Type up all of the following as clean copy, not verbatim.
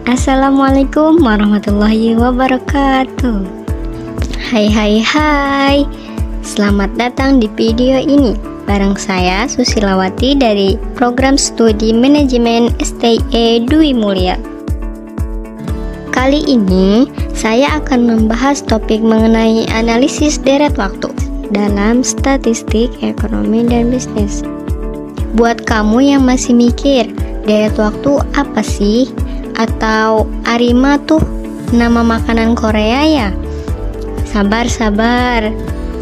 Assalamualaikum warahmatullahi wabarakatuh. Hai. Selamat datang di video ini. Bareng saya Susilawati dari Program Studi Manajemen STE Dwi Mulia. Kali ini saya akan membahas topik mengenai analisis deret waktu dalam statistik ekonomi dan bisnis. Buat kamu yang masih mikir, deret waktu apa sih? Atau arima tuh nama makanan Korea ya? Sabar,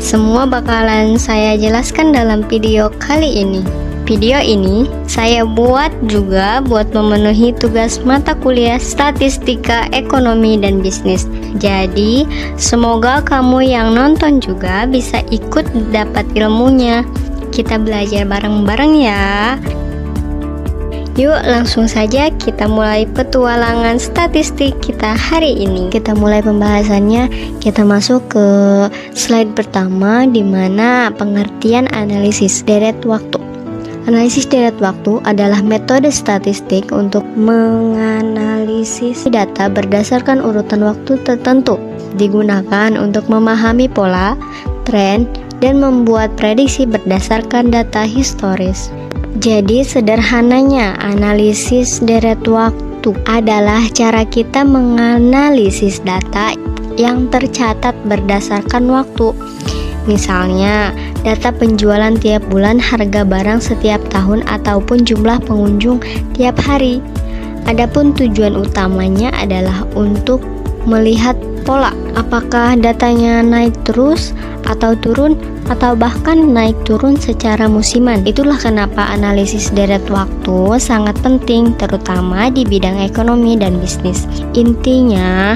semua bakalan saya jelaskan dalam video kali ini. Video ini saya buat juga buat memenuhi tugas mata kuliah Statistika Ekonomi dan Bisnis. Jadi, semoga kamu yang nonton juga bisa ikut dapat ilmunya. Kita belajar bareng-bareng ya. Yuk langsung saja kita mulai petualangan statistik kita hari ini. Kita mulai pembahasannya. Kita masuk ke slide pertama, di mana pengertian analisis deret waktu. Analisis deret waktu adalah metode statistik untuk menganalisis data berdasarkan urutan waktu tertentu. Digunakan untuk memahami pola, tren, dan membuat prediksi berdasarkan data historis. Jadi sederhananya, analisis deret waktu adalah cara kita menganalisis data yang tercatat berdasarkan waktu. Misalnya, data penjualan tiap bulan, harga barang setiap tahun, ataupun jumlah pengunjung tiap hari. Adapun tujuan utamanya adalah untuk melihat pola, apakah datanya naik terus atau turun, atau bahkan naik turun secara musiman. Itulah kenapa analisis deret waktu sangat penting, terutama di bidang ekonomi dan bisnis. Intinya,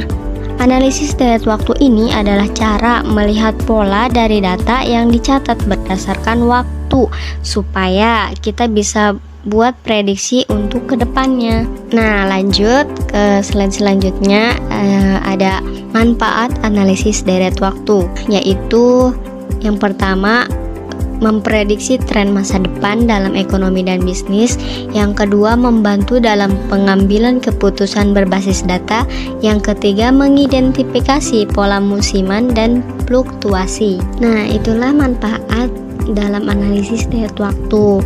analisis deret waktu ini adalah cara melihat pola dari data yang dicatat berdasarkan waktu, supaya kita bisa buat prediksi untuk kedepannya. Nah, lanjut ke slide selanjutnya. Ada manfaat analisis deret waktu, yaitu yang pertama, memprediksi tren masa depan dalam ekonomi dan bisnis. Yang kedua, membantu dalam pengambilan keputusan berbasis data. Yang ketiga, mengidentifikasi pola musiman dan fluktuasi. Nah, itulah manfaat dalam analisis deret waktu.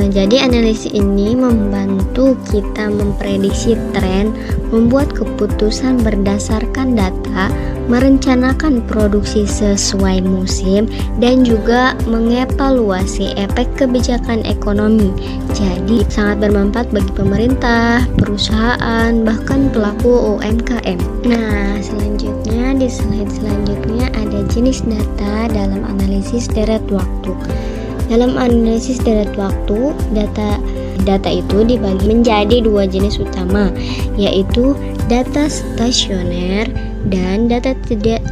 Jadi analisis ini membantu kita memprediksi tren, membuat keputusan berdasarkan data, merencanakan produksi sesuai musim, dan juga mengevaluasi efek kebijakan ekonomi. Jadi sangat bermanfaat bagi pemerintah, perusahaan, bahkan pelaku UMKM. Nah, selanjutnya di slide selanjutnya ada jenis data dalam analisis deret waktu. Dalam analisis deret waktu, data itu dibagi menjadi dua jenis utama, yaitu data stasioner dan data tidak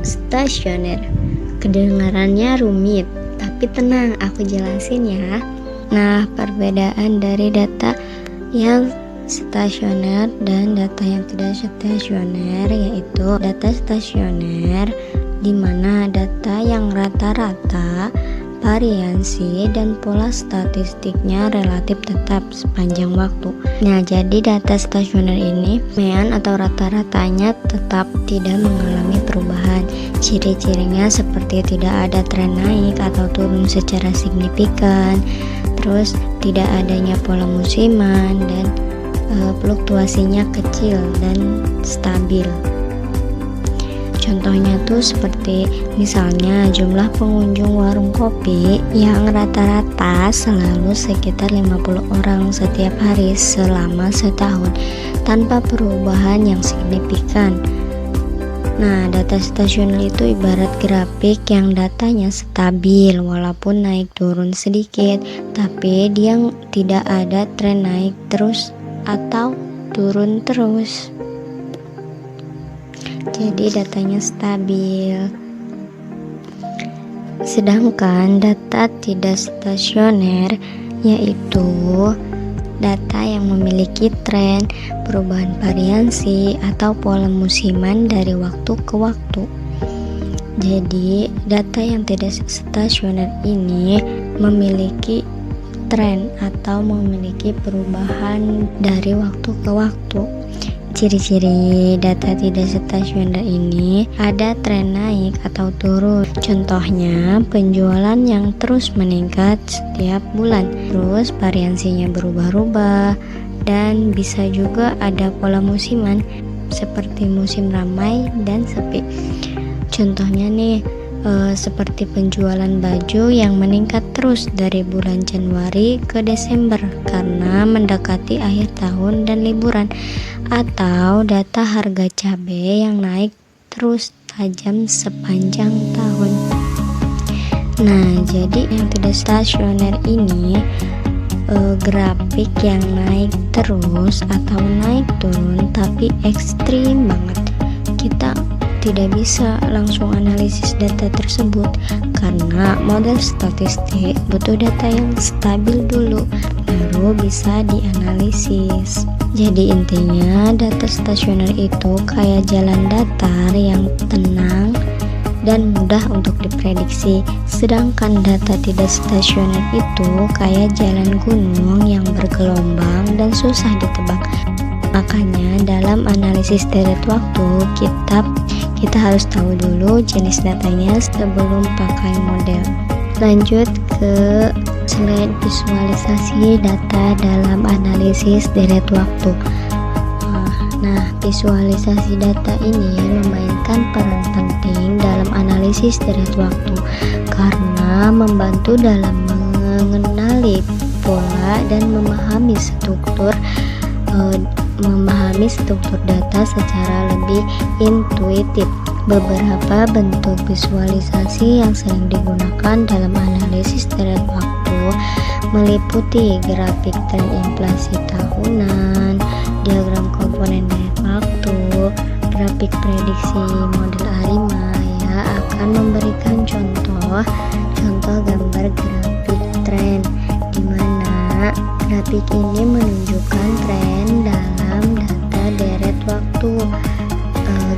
stasioner. Kedengarannya rumit, tapi tenang, aku jelasin ya. Nah, perbedaan dari data yang stasioner dan data yang tidak stasioner, yaitu data stasioner di mana data yang rata-rata, variansi, dan pola statistiknya relatif tetap sepanjang waktu. Nah, jadi data stasioner ini mean atau rata-ratanya tetap tidak mengalami perubahan. Ciri-cirinya seperti tidak ada tren naik atau turun secara signifikan, terus tidak adanya pola musiman, dan fluktuasinya kecil dan stabil. Contohnya tuh seperti misalnya jumlah pengunjung warung kopi yang rata-rata selalu sekitar 50 orang setiap hari selama setahun tanpa perubahan yang signifikan. Nah, data stasioner itu ibarat grafik yang datanya stabil walaupun naik turun sedikit, tapi dia tidak ada tren naik terus atau turun terus. Jadi datanya stabil. Sedangkan data tidak stasioner yaitu data yang memiliki tren, perubahan variansi, atau pola musiman dari waktu ke waktu. Jadi data yang tidak stasioner ini memiliki tren atau memiliki perubahan dari waktu ke waktu. Ciri-ciri data tidak stasioner ini ada tren naik atau turun. Contohnya, penjualan yang terus meningkat setiap bulan. Terus variansinya berubah-ubah dan bisa juga ada pola musiman seperti musim ramai dan sepi. Contohnya nih, seperti penjualan baju yang meningkat terus dari bulan Januari ke Desember karena mendekati akhir tahun dan liburan, atau data harga cabai yang naik terus tajam sepanjang tahun. Nah, jadi yang tidak stasioner ini grafik yang naik terus atau naik turun tapi ekstrim banget. Kita tidak bisa langsung analisis data tersebut karena model statistik butuh data yang stabil dulu baru bisa dianalisis. Jadi intinya data stasioner itu kayak jalan datar yang tenang dan mudah untuk diprediksi, sedangkan data tidak stasioner itu kayak jalan gunung yang bergelombang dan susah ditebak. Makanya dalam analisis deret waktu kita harus tahu dulu jenis datanya sebelum pakai model. Lanjut ke slide visualisasi data dalam analisis deret waktu. Nah, visualisasi data ini memainkan peran penting dalam analisis deret waktu karena membantu dalam mengenali pola dan memahami struktur data secara lebih intuitif. Beberapa bentuk visualisasi yang sering digunakan dalam analisis deret waktu meliputi grafik tren inflasi tahunan, diagram komponen deret waktu, grafik prediksi model ARIMA ya akan memberikan contoh gambar grafik tren di mana grafik ini menunjukkan tren dalam data deret waktu.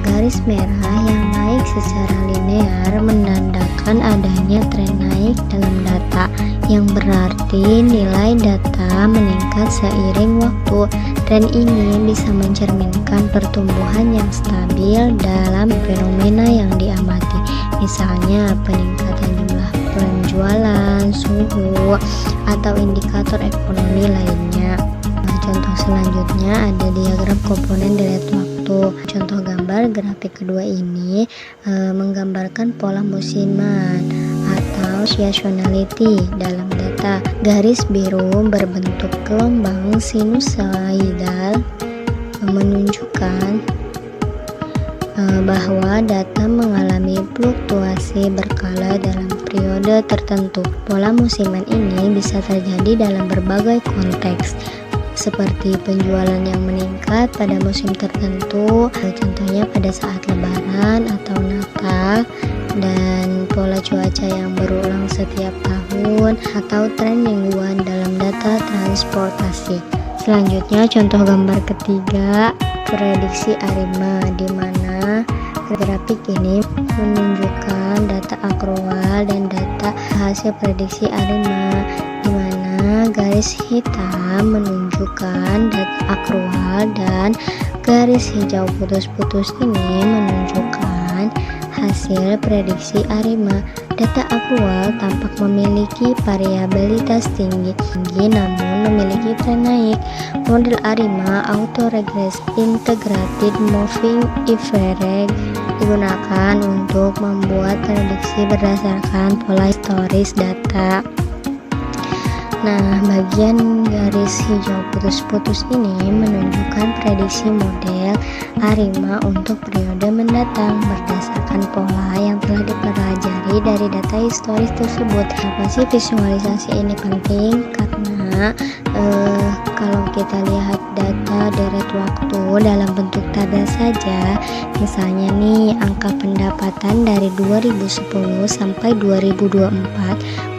Garis merah yang naik secara linear menandakan adanya tren naik dalam data, yang berarti nilai data meningkat seiring waktu. Tren ini bisa mencerminkan pertumbuhan yang stabil dalam fenomena yang diamati, misalnya peningkatan jumlah penjualan, suhu, atau indikator ekonomi lainnya. Contoh selanjutnya ada diagram komponen deret waktu. Contoh gambar grafik kedua ini menggambarkan pola musiman atau seasonality dalam data. Garis biru berbentuk gelombang sinusoidal menunjukkan bahwa data mengalami fluktuasi berkala dalam periode tertentu. Pola musiman ini bisa terjadi dalam berbagai konteks, seperti penjualan yang meningkat pada musim tertentu, contohnya pada saat lebaran atau Natal, dan pola cuaca yang berulang setiap tahun, atau tren mingguan dalam data transportasi. Selanjutnya contoh gambar ketiga, prediksi ARIMA, di mana grafik ini menunjukkan data akrual dan data hasil prediksi ARIMA, di mana garis hitam menunjukkan data akrual dan garis hijau putus-putus ini menunjukkan hasil prediksi ARIMA. Data akrual tampak memiliki variabilitas tinggi namun memiliki tren naik. Model ARIMA Autoregressive Integrated Moving Average digunakan untuk membuat prediksi berdasarkan pola historis data. Nah, bagian garis hijau putus-putus ini menunjukkan prediksi model ARIMA untuk periode mendatang berdasarkan pola yang telah dipelajari dari data historis tersebut. Kenapa sih visualisasi ini penting? Karena kalau kita lihat data deret waktu dalam bentuk tabel saja, misalnya nih angka pendapatan dari 2010 sampai 2024,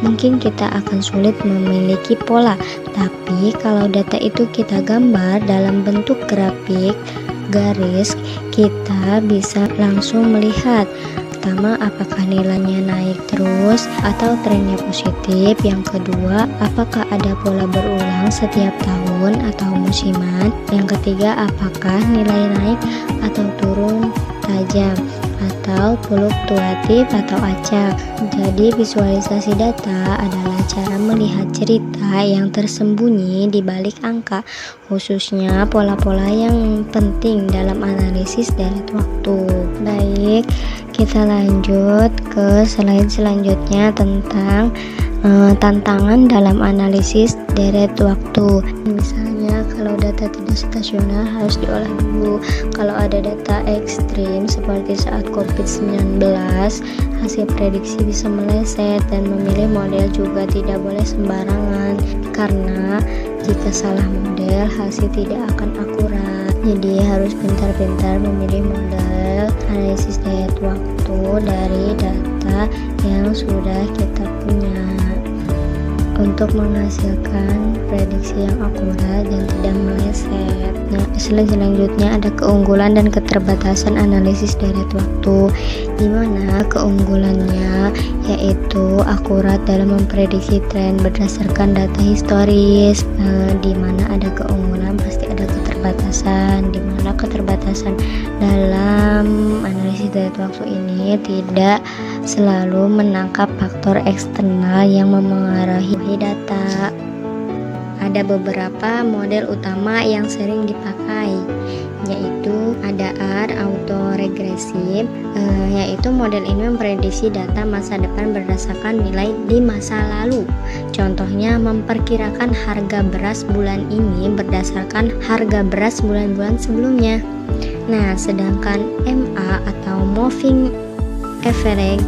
mungkin kita akan sulit memiliki pola. Tapi kalau data itu kita gambar dalam bentuk grafik garis, kita bisa langsung melihat pertama, apakah nilainya naik terus atau trennya positif? Yang kedua, apakah ada pola berulang setiap tahun atau musiman? Yang ketiga, apakah nilai naik atau turun tajam atau fluktuatif atau acak? Jadi visualisasi data adalah cara melihat cerita yang tersembunyi di balik angka, khususnya pola-pola yang penting dalam analisis deret waktu. Baik, kita lanjut ke slide selanjutnya tentang tantangan dalam analisis deret waktu. Misalnya kalau data tidak stasioner harus diolah dulu. Kalau ada data ekstrim seperti saat COVID-19, hasil prediksi bisa meleset, dan memilih model juga tidak boleh sembarangan, karena jika salah model hasil tidak akan akurat. Jadi harus pintar-pintar memilih model analisis deret waktu dari data yang sudah kita punya untuk menghasilkan prediksi yang akurat dan tidak meleset. Nah, selanjutnya ada keunggulan dan keterbatasan analisis deret waktu, di mana keunggulannya yaitu akurat dalam memprediksi tren berdasarkan data historis. Di mana ada keunggulan pasti ada keterbatasan, di mana keterbatasan dalam analisis deret waktu ini tidak selalu menangkap faktor eksternal yang memengaruhi data. Ada beberapa model utama yang sering dipakai, yaitu ada R autoregresif, yaitu model ini memprediksi data masa depan berdasarkan nilai di masa lalu. Contohnya memperkirakan harga beras bulan ini berdasarkan harga beras bulan-bulan sebelumnya. Nah, sedangkan MA atau moving average,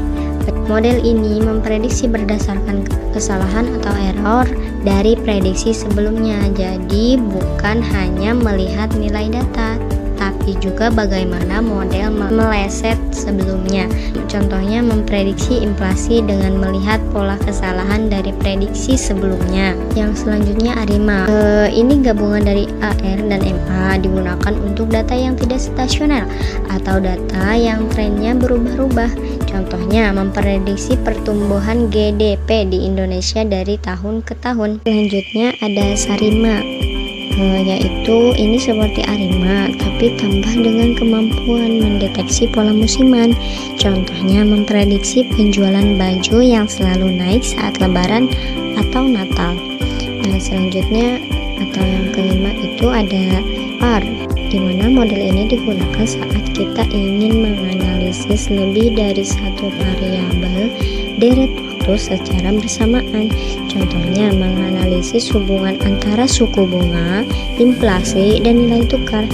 model ini memprediksi berdasarkan kesalahan atau error dari prediksi sebelumnya. Jadi bukan hanya melihat nilai data, tapi juga bagaimana model meleset sebelumnya. Contohnya memprediksi inflasi dengan melihat pola kesalahan dari prediksi sebelumnya. Yang selanjutnya ARIMA. Ini gabungan dari AR dan MA, digunakan untuk data yang tidak stasioner atau data yang trennya berubah-ubah. Contohnya memprediksi pertumbuhan GDP di Indonesia dari tahun ke tahun. Selanjutnya ada SARIMA, yaitu ini seperti ARIMA tapi tambah dengan kemampuan mendeteksi pola musiman. Contohnya memprediksi penjualan baju yang selalu naik saat lebaran atau Natal. Nah, selanjutnya atau yang kelima itu ada R, di mana model ini digunakan saat kita ingin menganalisis lebih dari satu variabel deret waktu secara bersamaan. Contohnya menganalisis hubungan antara suku bunga, inflasi, dan nilai tukar.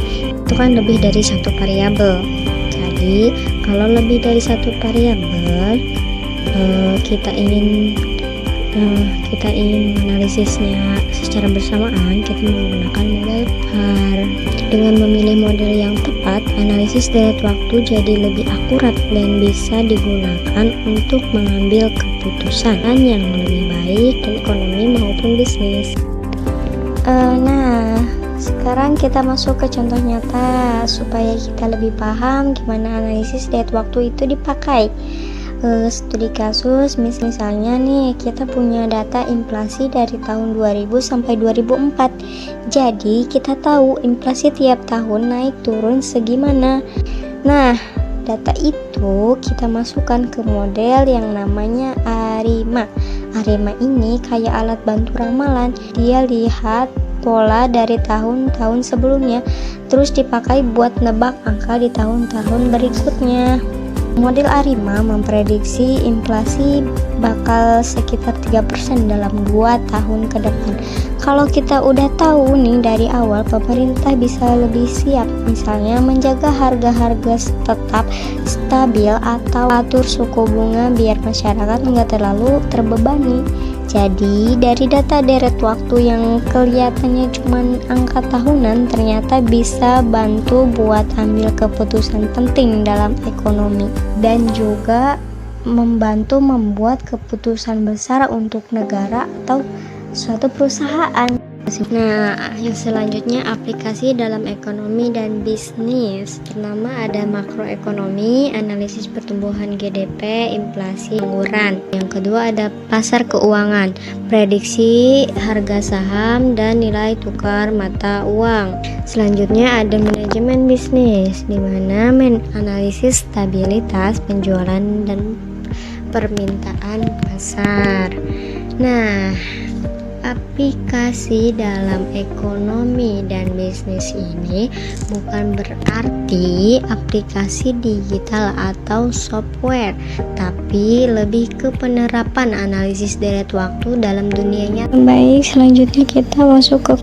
Itu kan lebih dari satu variabel. Jadi kalau lebih dari satu variabel, kita ingin menganalisisnya secara bersamaan, kita menggunakan model R. Dengan memilih model yang tepat, analisis deret waktu jadi lebih akurat dan bisa digunakan untuk mengambil keputusan yang lebih baik dan ekonomi maupun bisnis. Nah, sekarang kita masuk ke contoh nyata supaya kita lebih paham gimana analisis deret waktu itu dipakai. Studi kasus, misalnya nih kita punya data inflasi dari tahun 2000 sampai 2004. Jadi kita tahu inflasi tiap tahun naik turun segimana. Nah, data itu kita masukkan ke model yang namanya ARIMA. ARIMA ini kayak alat bantu ramalan. Dia lihat pola dari tahun-tahun sebelumnya, terus dipakai buat nebak angka di tahun-tahun berikutnya. Model ARIMA memprediksi inflasi bakal sekitar 3% dalam 2 tahun ke depan. Kalau kita udah tahu nih dari awal, pemerintah bisa lebih siap, misalnya menjaga harga-harga tetap stabil atau atur suku bunga biar masyarakat nggak terlalu terbebani. Jadi dari data deret waktu yang kelihatannya cuma angka tahunan, ternyata bisa bantu buat ambil keputusan penting dalam ekonomi dan juga membantu membuat keputusan besar untuk negara atau suatu perusahaan. Nah, yang selanjutnya aplikasi dalam ekonomi dan bisnis. Pertama ada makroekonomi, analisis pertumbuhan GDP, inflasi, pengangguran. Yang kedua ada pasar keuangan, prediksi harga saham dan nilai tukar mata uang. Selanjutnya ada manajemen bisnis, di mana menganalisis stabilitas penjualan dan permintaan pasar. Nah, aplikasi dalam ekonomi dan bisnis ini bukan berarti aplikasi digital atau software, tapi lebih ke penerapan analisis deret waktu dalam dunia nyata. Baik, selanjutnya kita masuk ke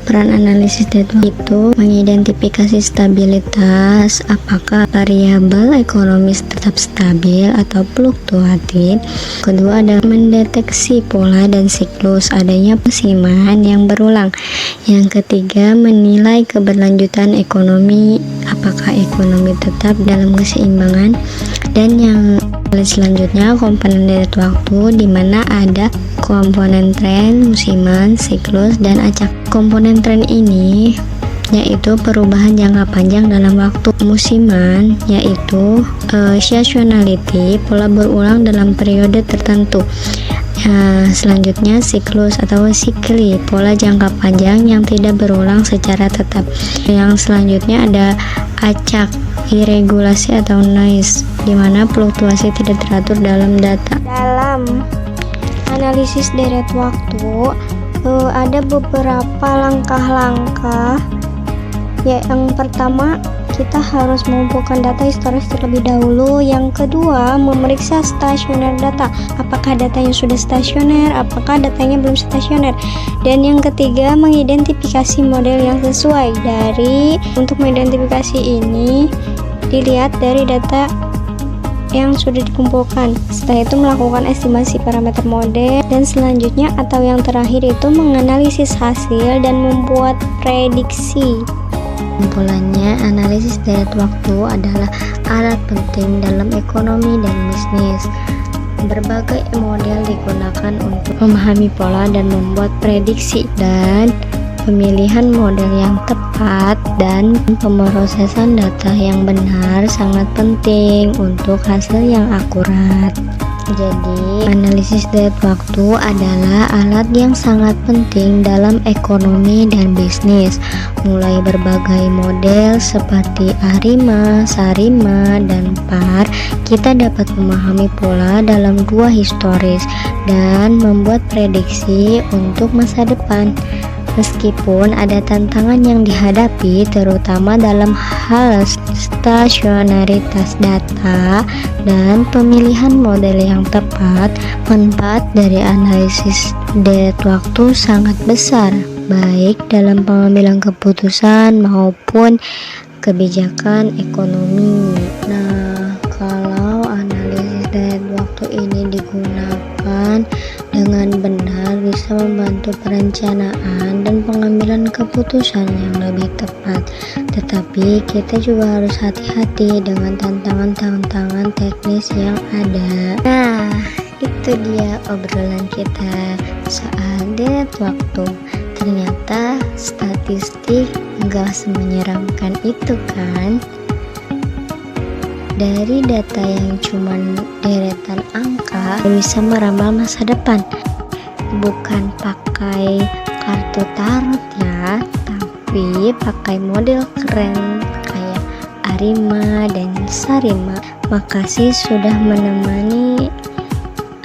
peran analisis data itu mengidentifikasi stabilitas, apakah variabel ekonomis tetap stabil atau fluktuatif. Kedua ada mendeteksi pola dan siklus adanya musiman yang berulang. Yang ketiga menilai keberlanjutan ekonomi, apakah ekonomi tetap dalam keseimbangan. Dan yang selanjutnya komponen deret waktu, di mana ada komponen tren, musiman, siklus, dan acak. Komponen tren ini yaitu perubahan jangka panjang dalam waktu. Musiman yaitu seasonality, pola berulang dalam periode tertentu. Selanjutnya siklus atau sikli, pola jangka panjang yang tidak berulang secara tetap. Yang selanjutnya ada acak, irregulasi atau noise, di mana fluktuasi tidak teratur dalam data. Dalam analisis deret waktu ada beberapa langkah-langkah. Yang pertama, kita harus mengumpulkan data historis terlebih dahulu. Yang kedua, memeriksa stasioner data, apakah datanya sudah stasioner, apakah datanya belum stasioner. Dan yang ketiga, mengidentifikasi model yang sesuai. Untuk mengidentifikasi ini dilihat dari data yang sudah dikumpulkan. Setelah itu melakukan estimasi parameter model, dan selanjutnya atau yang terakhir itu menganalisis hasil dan membuat prediksi. Kesimpulannya, analisis deret waktu adalah alat penting dalam ekonomi dan bisnis. Berbagai model digunakan untuk memahami pola dan membuat prediksi, dan pemilihan model yang tepat dan pemrosesan data yang benar sangat penting untuk hasil yang akurat. Jadi, analisis deret waktu adalah alat yang sangat penting dalam ekonomi dan bisnis. Mulai berbagai model seperti ARIMA, SARIMA, dan PAR, kita dapat memahami pola dalam dua historis dan membuat prediksi untuk masa depan. Meskipun ada tantangan yang dihadapi, terutama dalam hal stasionaritas data dan pemilihan model yang tepat, manfaat dari analisis deret waktu sangat besar, baik dalam pengambilan keputusan maupun kebijakan ekonomi. Nah, kalau analisis deret waktu ini digunakan dengan benar, bisa membantu perencanaan dan pengambilan keputusan yang lebih tepat. Tetapi kita juga harus hati-hati dengan tantangan-tantangan teknis yang ada. Nah, itu dia obrolan kita soal deret waktu. Ternyata statistik enggak semenyeramkan itu kan. Dari data yang cuman deretan angka bisa meramal masa depan. Bukan pakai kartu tarot ya, tapi pakai model keren kayak ARIMA dan SARIMA. Makasih sudah menemani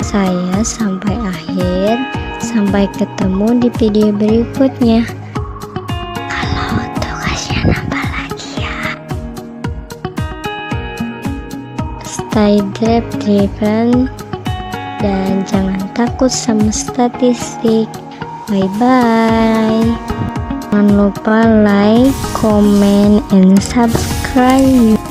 saya sampai akhir. Sampai ketemu di video berikutnya. Kalau tugasnya nambah lagi ya. Stay driven dan jangan takut sama statistik. Bye bye. Jangan lupa like, comment, and subscribe.